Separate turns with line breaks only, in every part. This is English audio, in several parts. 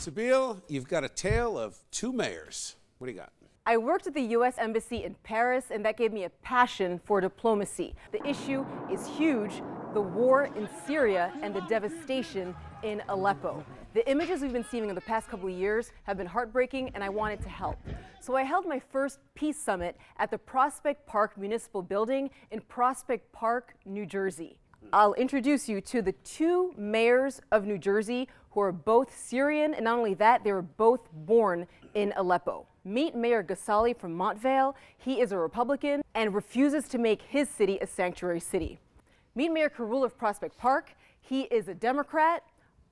Sibile, you've got a tale of two mayors. What do you got?
I worked at the U.S. Embassy in Paris, and that gave me a passion for diplomacy. The issue is huge, the war in Syria and the devastation in Aleppo. The images we've been seeing in the past couple of years have been heartbreaking, and I wanted to help. So I held my first peace summit at the Prospect Park Municipal Building in Prospect Park, New Jersey. I'll introduce you to the two mayors of New Jersey who are both Syrian, and not only that, they were both born in Aleppo. Meet Mayor Ghassali from Montvale. He is a Republican and refuses to make his city a sanctuary city. Meet Mayor Khairullah of Prospect Park. He is a Democrat,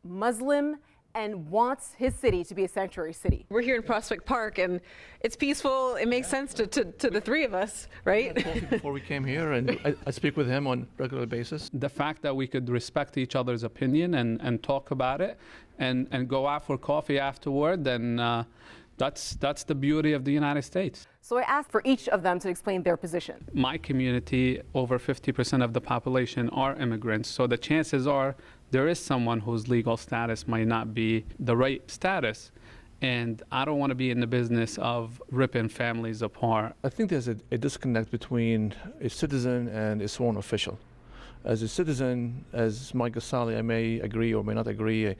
Muslim, and wants his city to be a sanctuary city.
We're here in Prospect Park, and it's peaceful. It makes sense to the three of us, right?
We had coffee before we came here, and I speak with him on a regular basis.
The fact that we could respect each other's opinion and talk about it and go out for coffee afterward, then that's the beauty of the United States.
So I asked for each of them to explain their position.
My community, over 50% of the population are immigrants, so the chances are there is someone whose legal status might not be the right status, and I don't want to be in the business of ripping families apart.
I think there's a disconnect between a citizen and a sworn official. As a citizen, as Mike Ghassali, I may agree or may not agree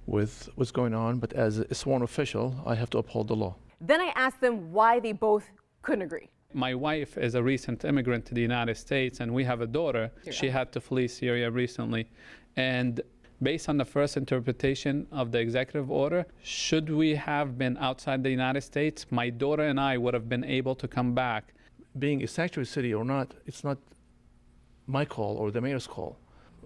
with what's going on, but as a sworn official, I have to uphold the law.
Then I asked them why they both couldn't agree.
My wife is a recent immigrant to the United States, and we have a daughter. She had to flee Syria recently. And based on the first interpretation of the executive order, should we have been outside the United States, my daughter and I would have been able to come back.
Being a sanctuary city or not, it's not my call or the mayor's call.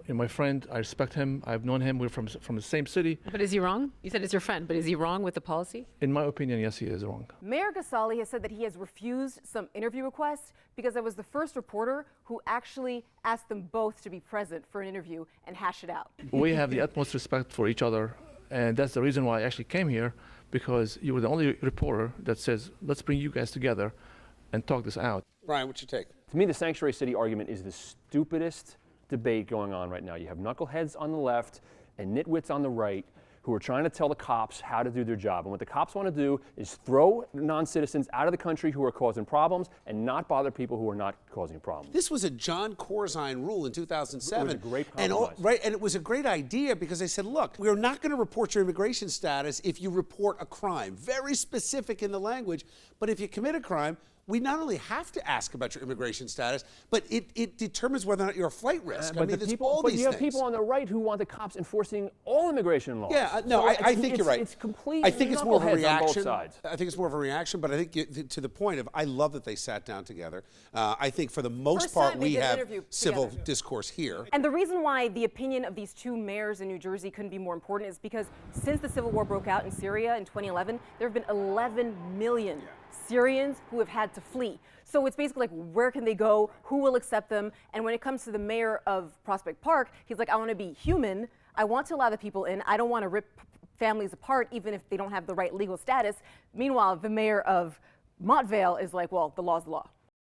And my friend, I respect him. I've known him. We're from the same city.
But is he wrong? You said it's your friend, but is he wrong with the policy?
In my opinion, yes, he is wrong.
Mayor Ghassali has said that he has refused some interview requests because I was the first reporter who actually asked them both to be present for an interview and hash it out.
We have the utmost respect for each other, and that's the reason why I actually came here, because you were the only reporter that says, let's bring you guys together and talk this out.
Brian, what's your take?
To me, the sanctuary city argument is the stupidest debate going on right now. You have knuckleheads on the left and nitwits on the right who are trying to tell the cops how to do their job. And what the cops want to do is throw non-citizens out of the country who are causing problems and not bother people who are not causing problems.
This was a John Corzine rule in 2007.
It was a great compromise.
And it was a great idea because they said, look, we're not going to report your immigration status if you report a crime. Very specific in the language. But if you commit a crime, we not only have to ask about your immigration status, but it determines whether or not you're a flight risk.
But you have people on the right who want the cops enforcing all immigration laws.
Yeah, no,
so
I think you're right.
It's complete.
I think it's more of a reaction.
On both sides.
I think it's more of a reaction, but I think to the point of, I love that they sat down together. I think for the most part, we have civil discourse here.
And the reason why the opinion of these two mayors in New Jersey couldn't be more important is because since the civil war broke out in Syria in 2011, there have been 11 million Syrians who have had to flee. So it's basically like, where can they go? Who will accept them? And when it comes to the mayor of Prospect Park, he's like, I want to be human. I want to allow the people in. I don't want to rip families apart, even if they don't have the right legal status. Meanwhile, the mayor of Montvale is like, well, the law's the law.